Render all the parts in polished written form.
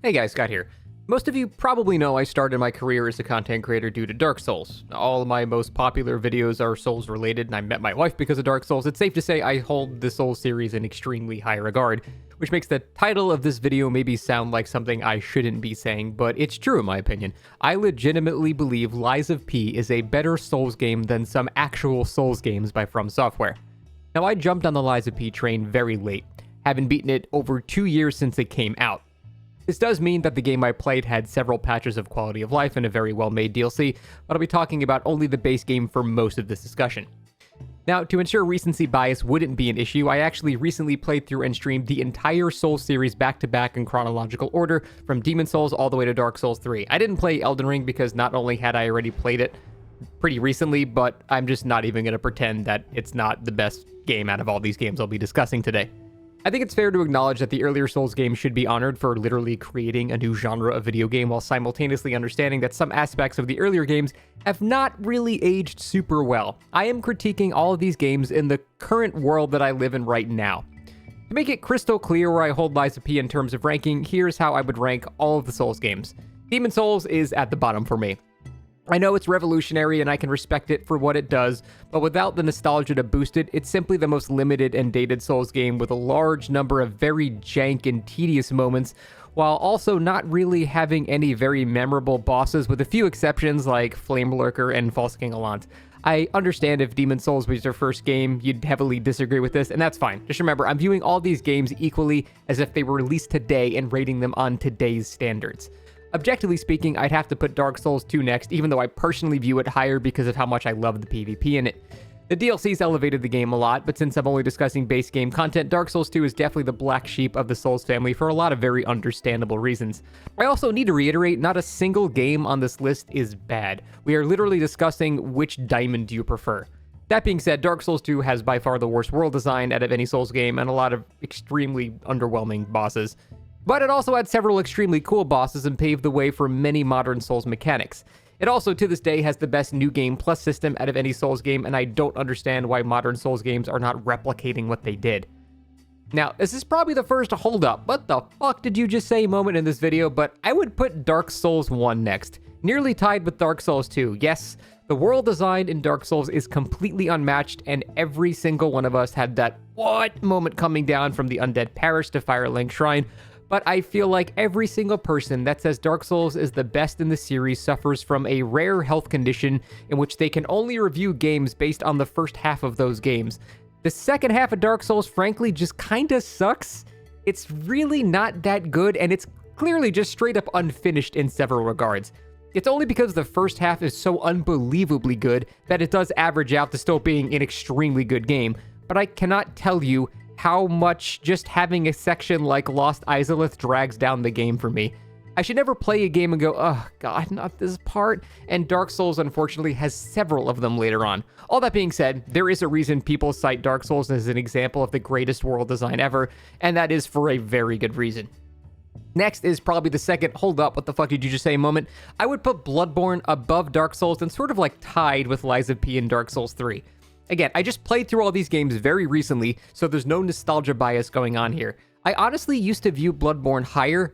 Hey guys, Scott here. Most of you probably know I started my career as a content creator due to Dark Souls. All of my most popular videos are Souls related, and I met my wife because of Dark Souls. It's safe to say I hold the Souls series in extremely high regard, which makes the title of this video maybe sound like something I shouldn't be saying, but it's true in my opinion. I legitimately believe Lies of P is a better Souls game than some actual Souls games by FromSoft. Now, I jumped on the Lies of P train very late, having beaten it over 2 years since it came out. This does mean that the game I played had several patches of quality of life and a very well-made DLC, but I'll be talking about only the base game for most of this discussion. Now, to ensure recency bias wouldn't be an issue, I actually recently played through and streamed the entire Souls series back-to-back in chronological order, from Demon Souls all the way to Dark Souls 3. I didn't play Elden Ring because not only had I already played it pretty recently, but I'm just not even going to pretend that it's not the best game out of all these games I'll be discussing today. I think it's fair to acknowledge that the earlier Souls games should be honored for literally creating a new genre of video game while simultaneously understanding that some aspects of the earlier games have not really aged super well. I am critiquing all of these games in the current world that I live in right now. To make it crystal clear where I hold Lies of P in terms of ranking, here's how I would rank all of the Souls games. Demon Souls is at the bottom for me. I know it's revolutionary and I can respect it for what it does, but without the nostalgia to boost it, it's simply the most limited and dated Souls game with a large number of very jank and tedious moments, while also not really having any very memorable bosses, with a few exceptions like Flame Lurker and False King Allant. I understand if Demon Souls was your first game, you'd heavily disagree with this, and that's fine. Just remember, I'm viewing all these games equally as if they were released today and rating them on today's standards. Objectively speaking, I'd have to put Dark Souls 2 next, even though I personally view it higher because of how much I love the PvP in it. The DLC's elevated the game a lot, but since I'm only discussing base game content, Dark Souls 2 is definitely the black sheep of the Souls family for a lot of very understandable reasons. I also need to reiterate, not a single game on this list is bad. We are literally discussing which diamond do you prefer. That being said, Dark Souls 2 has by far the worst world design out of any Souls game and a lot of extremely underwhelming bosses. But it also had several extremely cool bosses and paved the way for many modern Souls mechanics. It also, to this day, has the best New Game Plus system out of any Souls game, and I don't understand why modern Souls games are not replicating what they did. Now, this is probably the first hold up, what the fuck did you just say moment in this video, but I would put Dark Souls 1 next, nearly tied with Dark Souls 2. Yes, the world design in Dark Souls is completely unmatched, and every single one of us had that what moment coming down from the Undead Parish to Firelink Shrine. But I feel like every single person that says Dark Souls is the best in the series suffers from a rare health condition in which they can only review games based on the first half of those games. The second half of Dark Souls, frankly, just kinda sucks. It's really not that good, and it's clearly just straight up unfinished in several regards. It's only because the first half is so unbelievably good that it does average out to still being an extremely good game, but I cannot tell you how much just having a section like Lost Izalith drags down the game for me. I should never play a game and go, oh god, not this part, and Dark Souls unfortunately has several of them later on. All that being said, there is a reason people cite Dark Souls as an example of the greatest world design ever, and that is for a very good reason. Next is probably the second hold up, what the fuck did you just say moment. I would put Bloodborne above Dark Souls and sort of like tied with Lies of P and Dark Souls 3. Again, I just played through all these games very recently, so there's no nostalgia bias going on here. I honestly used to view Bloodborne higher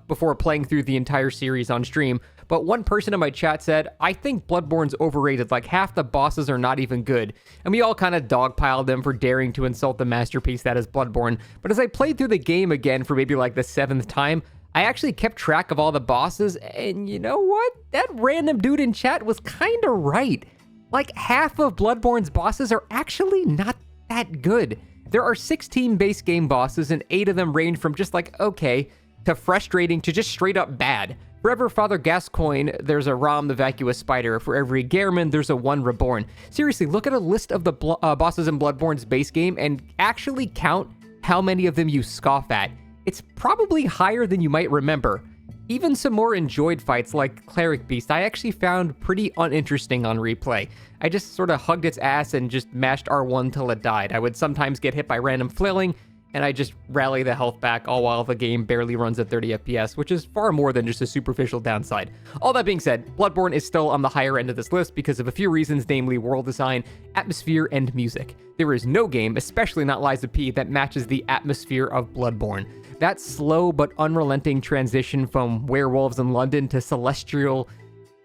before playing through the entire series on stream, but one person in my chat said, I think Bloodborne's overrated, like half the bosses are not even good, and we all kind of dogpiled them for daring to insult the masterpiece that is Bloodborne. But as I played through the game again for maybe like the 7th time, I actually kept track of all the bosses, and you know what? That random dude in chat was kind of right. Like, half of Bloodborne's bosses are actually not that good. There are 16 base game bosses, and 8 of them range from just like, okay, to frustrating to just straight up bad. For every Father Gascoigne, there's a Rom the Vacuous Spider. For every Gehrman, there's a One Reborn. Seriously, look at a list of the bosses in Bloodborne's base game and actually count how many of them you scoff at. It's probably higher than you might remember. Even some more enjoyed fights like Cleric Beast, I actually found pretty uninteresting on replay. I just sort of hugged its ass and just mashed R1 till it died. I would sometimes get hit by random flailing, and I just rally the health back all while the game barely runs at 30 FPS, which is far more than just a superficial downside. All that being said, Bloodborne is still on the higher end of this list because of a few reasons, namely world design, atmosphere, and music. There is no game, especially not Lies of P, that matches the atmosphere of Bloodborne. That slow but unrelenting transition from werewolves in London to celestial,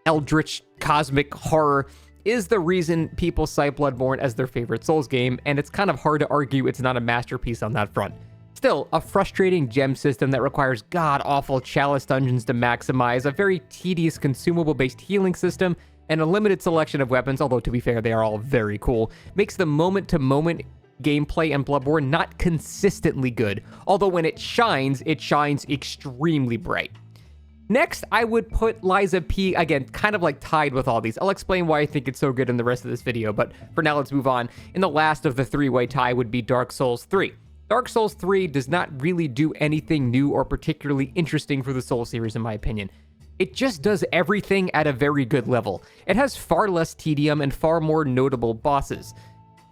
eldritch, cosmic horror is the reason people cite Bloodborne as their favorite Souls game, and it's kind of hard to argue it's not a masterpiece on that front. Still, a frustrating gem system that requires god-awful chalice dungeons to maximize, a very tedious consumable-based healing system, and a limited selection of weapons, although to be fair, they are all very cool, makes the moment-to-moment gameplay in Bloodborne not consistently good, although when it shines extremely bright. Next, I would put Lies of P, again, kind of like tied with all these. I'll explain why I think it's so good in the rest of this video, but for now, let's move on. And the last of the three-way tie would be Dark Souls 3. Dark Souls 3 does not really do anything new or particularly interesting for the Souls series, in my opinion. It just does everything at a very good level. It has far less tedium and far more notable bosses.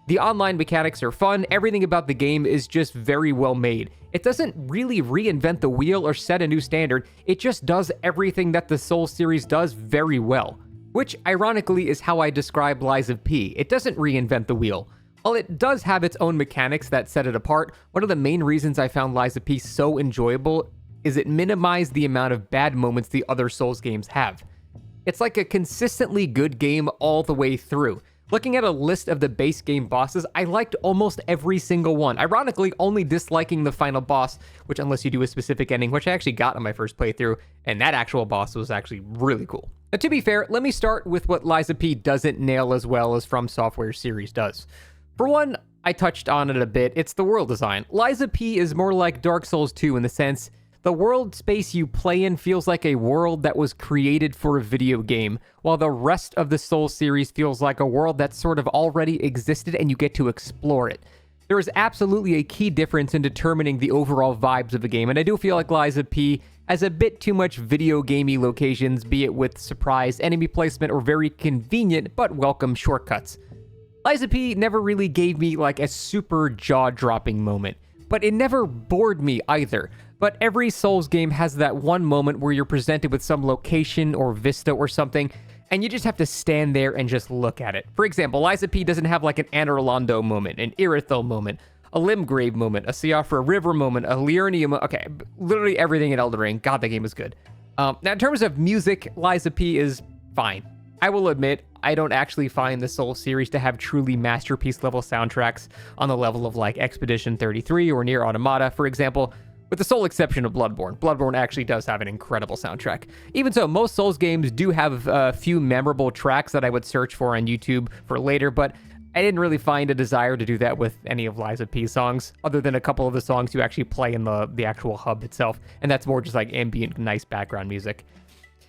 The online mechanics are fun, everything about the game is just very well made. It doesn't really reinvent the wheel or set a new standard, it just does everything that the Souls series does very well. Which, ironically, is how I describe Lies of P. It doesn't reinvent the wheel. While it does have its own mechanics that set it apart, one of the main reasons I found Lies of P so enjoyable is it minimized the amount of bad moments the other Souls games have. It's like a consistently good game all the way through. Looking at a list of the base game bosses, I liked almost every single one. Ironically, only disliking the final boss, which unless you do a specific ending, which I actually got on my first playthrough, and that actual boss was actually really cool. Now, to be fair, let me start with what Lies of P doesn't nail as well as FromSoftware's series does. For one, I touched on it a bit, it's the world design. Lies of P is more like Dark Souls 2 in the sense the world space you play in feels like a world that was created for a video game, while the rest of the Souls series feels like a world that sort of already existed and you get to explore it. There is absolutely a key difference in determining the overall vibes of a game, and I do feel like Lies of P has a bit too much video gamey locations, be it with surprise enemy placement or very convenient but welcome shortcuts. Lies of P never really gave me like a super jaw-dropping moment, but it never bored me either. But every Souls game has that one moment where you're presented with some location or vista or something, and you just have to stand there and just look at it. For example, Lies of P doesn't have like an Anor Londo moment, an Irithyll moment, a Limgrave moment, a Siofra River moment, a Liurnia moment. Okay, literally everything in Elden Ring. God, that game is good. Now, in terms of music, Lies of P is fine. I will admit, I don't actually find the Souls series to have truly masterpiece-level soundtracks on the level of like Expedition 33 or Nier Automata, for example. With the sole exception of Bloodborne. Bloodborne actually does have an incredible soundtrack. Even so, most Souls games do have a few memorable tracks that I would search for on YouTube for later, but I didn't really find a desire to do that with any of Lies of P songs, other than a couple of the songs you actually play in the actual hub itself, and that's more just like ambient, nice background music.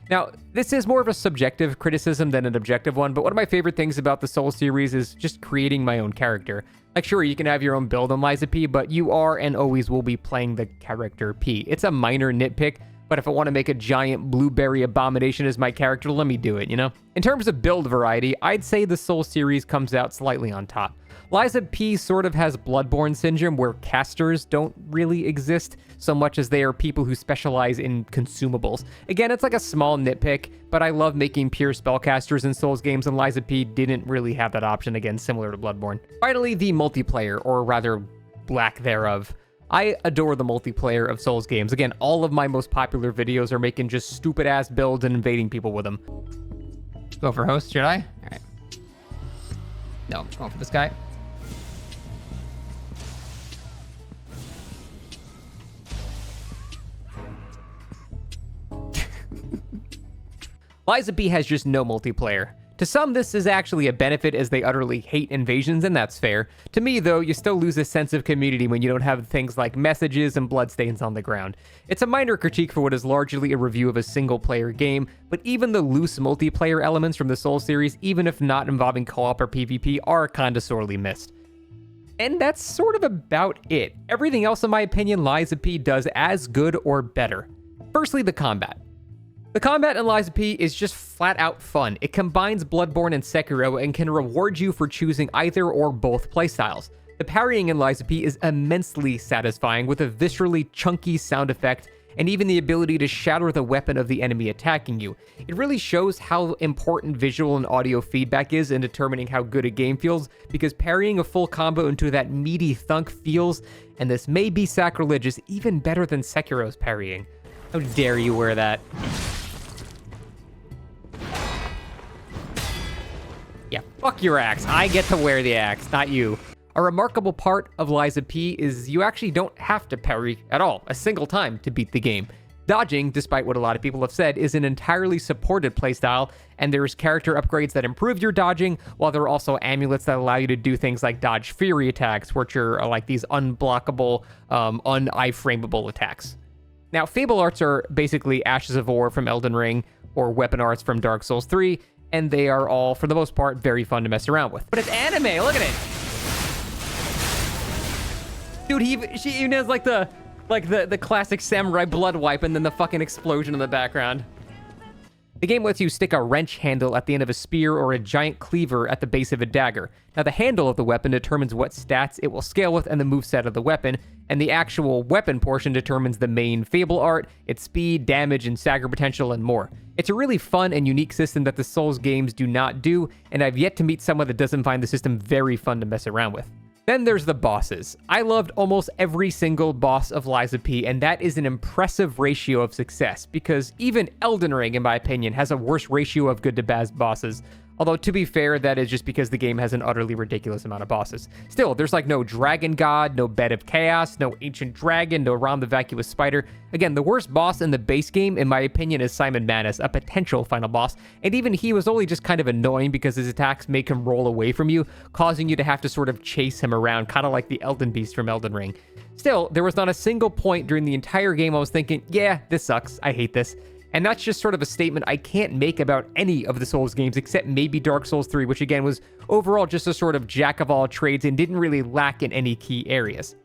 Now, this is more of a subjective criticism than an objective one, but one of my favorite things about the Souls series is just creating my own character. Like, sure, you can have your own build on Lies of P, but you are and always will be playing the character P. It's a minor nitpick, but if I want to make a giant blueberry abomination as my character, let me do it, you know? In terms of build variety, I'd say the Souls series comes out slightly on top. Lies of P sort of has Bloodborne syndrome, where casters don't really exist so much as they are people who specialize in consumables. Again, it's like a small nitpick, but I love making pure spellcasters in Souls games, and Lies of P didn't really have that option, again, similar to Bloodborne. Finally, the multiplayer, or rather, lack thereof. I adore the multiplayer of Souls games. Again, all of my most popular videos are making just stupid-ass builds and invading people with them. Go for host, should I? All right. No, I'm going for this guy. Lies of P has just no multiplayer. To some, this is actually a benefit as they utterly hate invasions, and that's fair. To me, though, you still lose a sense of community when you don't have things like messages and bloodstains on the ground. It's a minor critique for what is largely a review of a single-player game, but even the loose multiplayer elements from the Souls series, even if not involving co-op or PvP, are kinda sorely missed. And that's sort of about it. Everything else, in my opinion, Lies of P does as good or better. Firstly, the combat. The combat in Lies of P is just flat out fun. It combines Bloodborne and Sekiro and can reward you for choosing either or both playstyles. The parrying in Lies of P is immensely satisfying, with a viscerally chunky sound effect and even the ability to shatter the weapon of the enemy attacking you. It really shows how important visual and audio feedback is in determining how good a game feels, because parrying a full combo into that meaty thunk feels, and this may be sacrilegious, even better than Sekiro's parrying. How dare you wear that? Yeah, fuck your axe. I get to wear the axe, not you. A remarkable part of Lies of P is you actually don't have to parry at all, a single time, to beat the game. Dodging, despite what a lot of people have said, is an entirely supported playstyle, and there's character upgrades that improve your dodging, while there are also amulets that allow you to do things like dodge fury attacks, which are like these unblockable, un-iframeable attacks. Now, Fable arts are basically Ashes of War from Elden Ring, or weapon arts from Dark Souls 3, and they are all, for the most part, very fun to mess around with. But it's anime, look at it! Dude, she even has like the classic samurai blood wipe and then the fucking explosion in the background. The game lets you stick a wrench handle at the end of a spear or a giant cleaver at the base of a dagger. Now, the handle of the weapon determines what stats it will scale with and the moveset of the weapon, and the actual weapon portion determines the main Fable art, its speed, damage, and stagger potential, and more. It's a really fun and unique system that the Souls games do not do, and I've yet to meet someone that doesn't find the system very fun to mess around with. Then there's the bosses. I loved almost every single boss of Lies of P, and that is an impressive ratio of success, because even Elden Ring, in my opinion, has a worse ratio of good to bad bosses. Although, to be fair, that is just because the game has an utterly ridiculous amount of bosses. Still, there's like no Dragon God, no Bed of Chaos, no Ancient Dragon, no Ram the Vacuous Spider. Again, the worst boss in the base game, in my opinion, is Simon Manus, a potential final boss, and even he was only just kind of annoying because his attacks make him roll away from you, causing you to have to sort of chase him around, kind of like the Elden Beast from Elden Ring. Still, there was not a single point during the entire game I was thinking, yeah, this sucks, I hate this. And that's just sort of a statement I can't make about any of the Souls games except maybe Dark Souls 3, which again was overall just a sort of jack of all trades and didn't really lack in any key areas.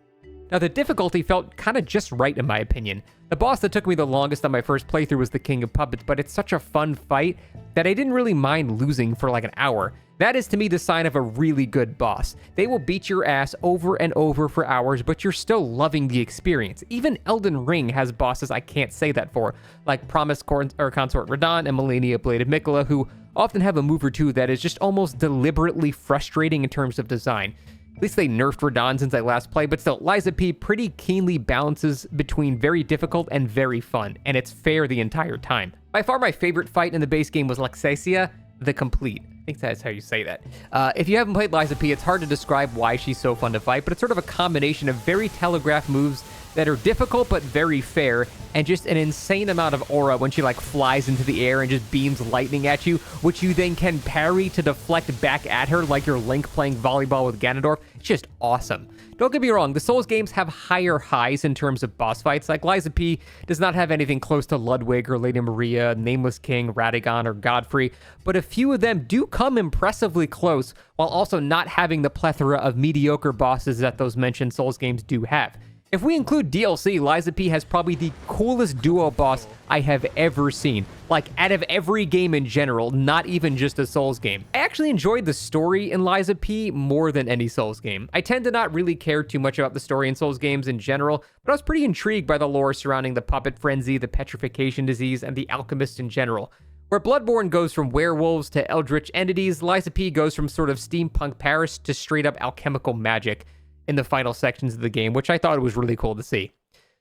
Now, the difficulty felt kind of just right in my opinion. The boss that took me the longest on my first playthrough was the King of Puppets, but it's such a fun fight that I didn't really mind losing for like an hour. That is to me the sign of a really good boss. They will beat your ass over and over for hours, but you're still loving the experience. Even Elden Ring has bosses I can't say that for, like Promised Consort Radahn and Melania Blade of Mikola, who often have a move or two that is just almost deliberately frustrating in terms of design. At least they nerfed Radahn since I last played, but still, Lies of P pretty keenly balances between very difficult and very fun, and it's fair the entire time. By far my favorite fight in the base game was Luxasia the Complete. I think that's how you say that. If you haven't played Lies of P, it's hard to describe why she's so fun to fight, but it's sort of a combination of very telegraphed moves that are difficult but very fair, and just an insane amount of aura when she like flies into the air and just beams lightning at you, which you then can parry to deflect back at her like you're Link playing volleyball with Ganondorf. It's just awesome. Don't get me wrong, the Souls games have higher highs in terms of boss fights. Like Lies of P does not have anything close to Ludwig or Lady Maria, Nameless King, Radagon, or Godfrey, but a few of them do come impressively close while also not having the plethora of mediocre bosses that those mentioned Souls games do have. If we include DLC, Lies of P has probably the coolest duo boss I have ever seen. Like, out of every game in general, not even just a Souls game. I actually enjoyed the story in Lies of P more than any Souls game. I tend to not really care too much about the story in Souls games in general, but I was pretty intrigued by the lore surrounding the puppet frenzy, the petrification disease, and the alchemist in general. Where Bloodborne goes from werewolves to eldritch entities, Lies of P goes from sort of steampunk Paris to straight up alchemical magic in the final sections of the game, which I thought was really cool to see.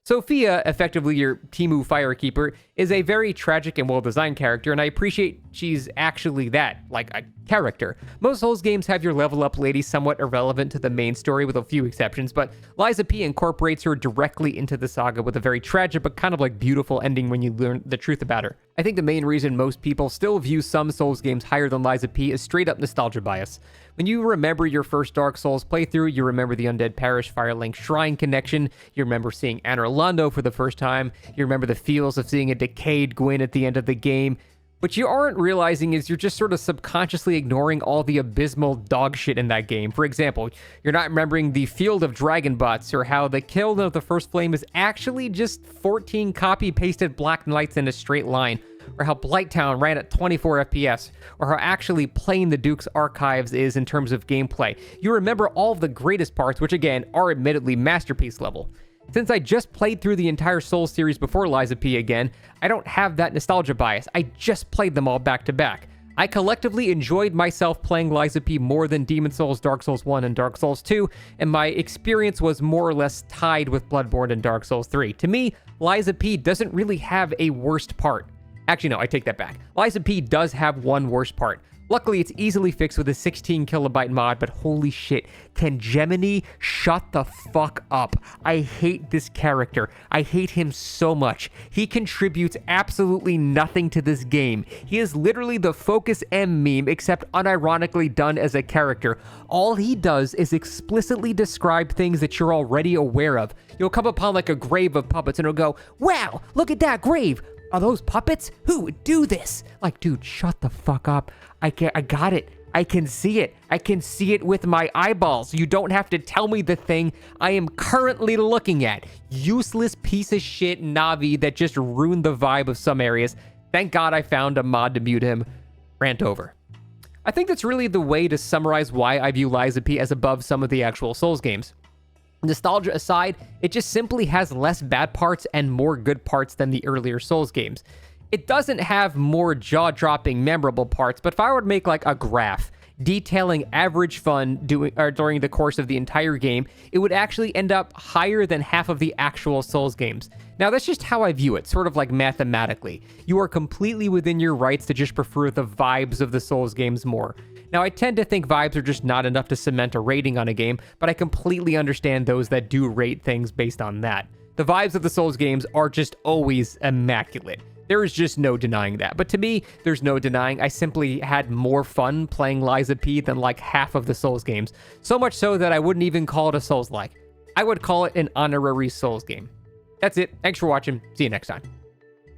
Sophia, effectively your Temu Firekeeper, is a very tragic and well-designed character, and I appreciate she's actually that, like a character. Most Souls games have your level-up lady somewhat irrelevant to the main story with a few exceptions, but Lies of P incorporates her directly into the saga with a very tragic but kind of like beautiful ending when you learn the truth about her. I think the main reason most people still view some Souls games higher than Lies of P is straight-up nostalgia bias. When you remember your first Dark Souls playthrough, you remember the Undead Parish Firelink Shrine connection, you remember seeing Anor Londo for the first time, you remember the feels of seeing a decayed Gwyn at the end of the game. What you aren't realizing is you're just sort of subconsciously ignoring all the abysmal dog shit in that game. For example, you're not remembering the Field of Dragon Bots, or how the Kiln of the First Flame is actually just 14 copy-pasted Black Knights in a straight line, or how Blighttown ran at 24 FPS, or how actually playing the Duke's Archives is in terms of gameplay. You remember all of the greatest parts, which again, are admittedly masterpiece level. Since I just played through the entire Souls series before Lies of P again, I don't have that nostalgia bias. I just played them all back to back. I collectively enjoyed myself playing Lies of P more than Demon Souls, Dark Souls 1, and Dark Souls 2, and my experience was more or less tied with Bloodborne and Dark Souls 3. To me, Lies of P doesn't really have a worst part. Actually, no, I take that back. Lies of P does have one worst part. Luckily, it's easily fixed with a 16 kilobyte mod, but holy shit, can Gemini shut the fuck up? I hate this character. I hate him so much. He contributes absolutely nothing to this game. He is literally the Focus M meme, except unironically done as a character. All he does is explicitly describe things that you're already aware of. You'll come upon like a grave of puppets and it'll go, wow, look at that grave. Are those puppets? Who would do this? Like, dude, shut the fuck up. I got it. I can see it. I can see it with my eyeballs. You don't have to tell me the thing I am currently looking at. Useless piece of shit Navi that just ruined the vibe of some areas. Thank God I found a mod to mute him. Rant over. I think that's really the way to summarize why I view Lies of P as above some of the actual Souls games. Nostalgia aside, it just simply has less bad parts and more good parts than the earlier Souls games. It doesn't have more jaw-dropping, memorable parts, but if I were to make like a graph detailing average fun during the course of the entire game, it would actually end up higher than half of the actual Souls games. Now, that's just how I view it, sort of like mathematically. You are completely within your rights to just prefer the vibes of the Souls games more. Now, I tend to think vibes are just not enough to cement a rating on a game, but I completely understand those that do rate things based on that. The vibes of the Souls games are just always immaculate. There is just no denying that. But to me, there's no denying I simply had more fun playing Lies of P than like half of the Souls games. So much so that I wouldn't even call it a Souls-like. I would call it an honorary Souls game. That's it. Thanks for watching. See you next time.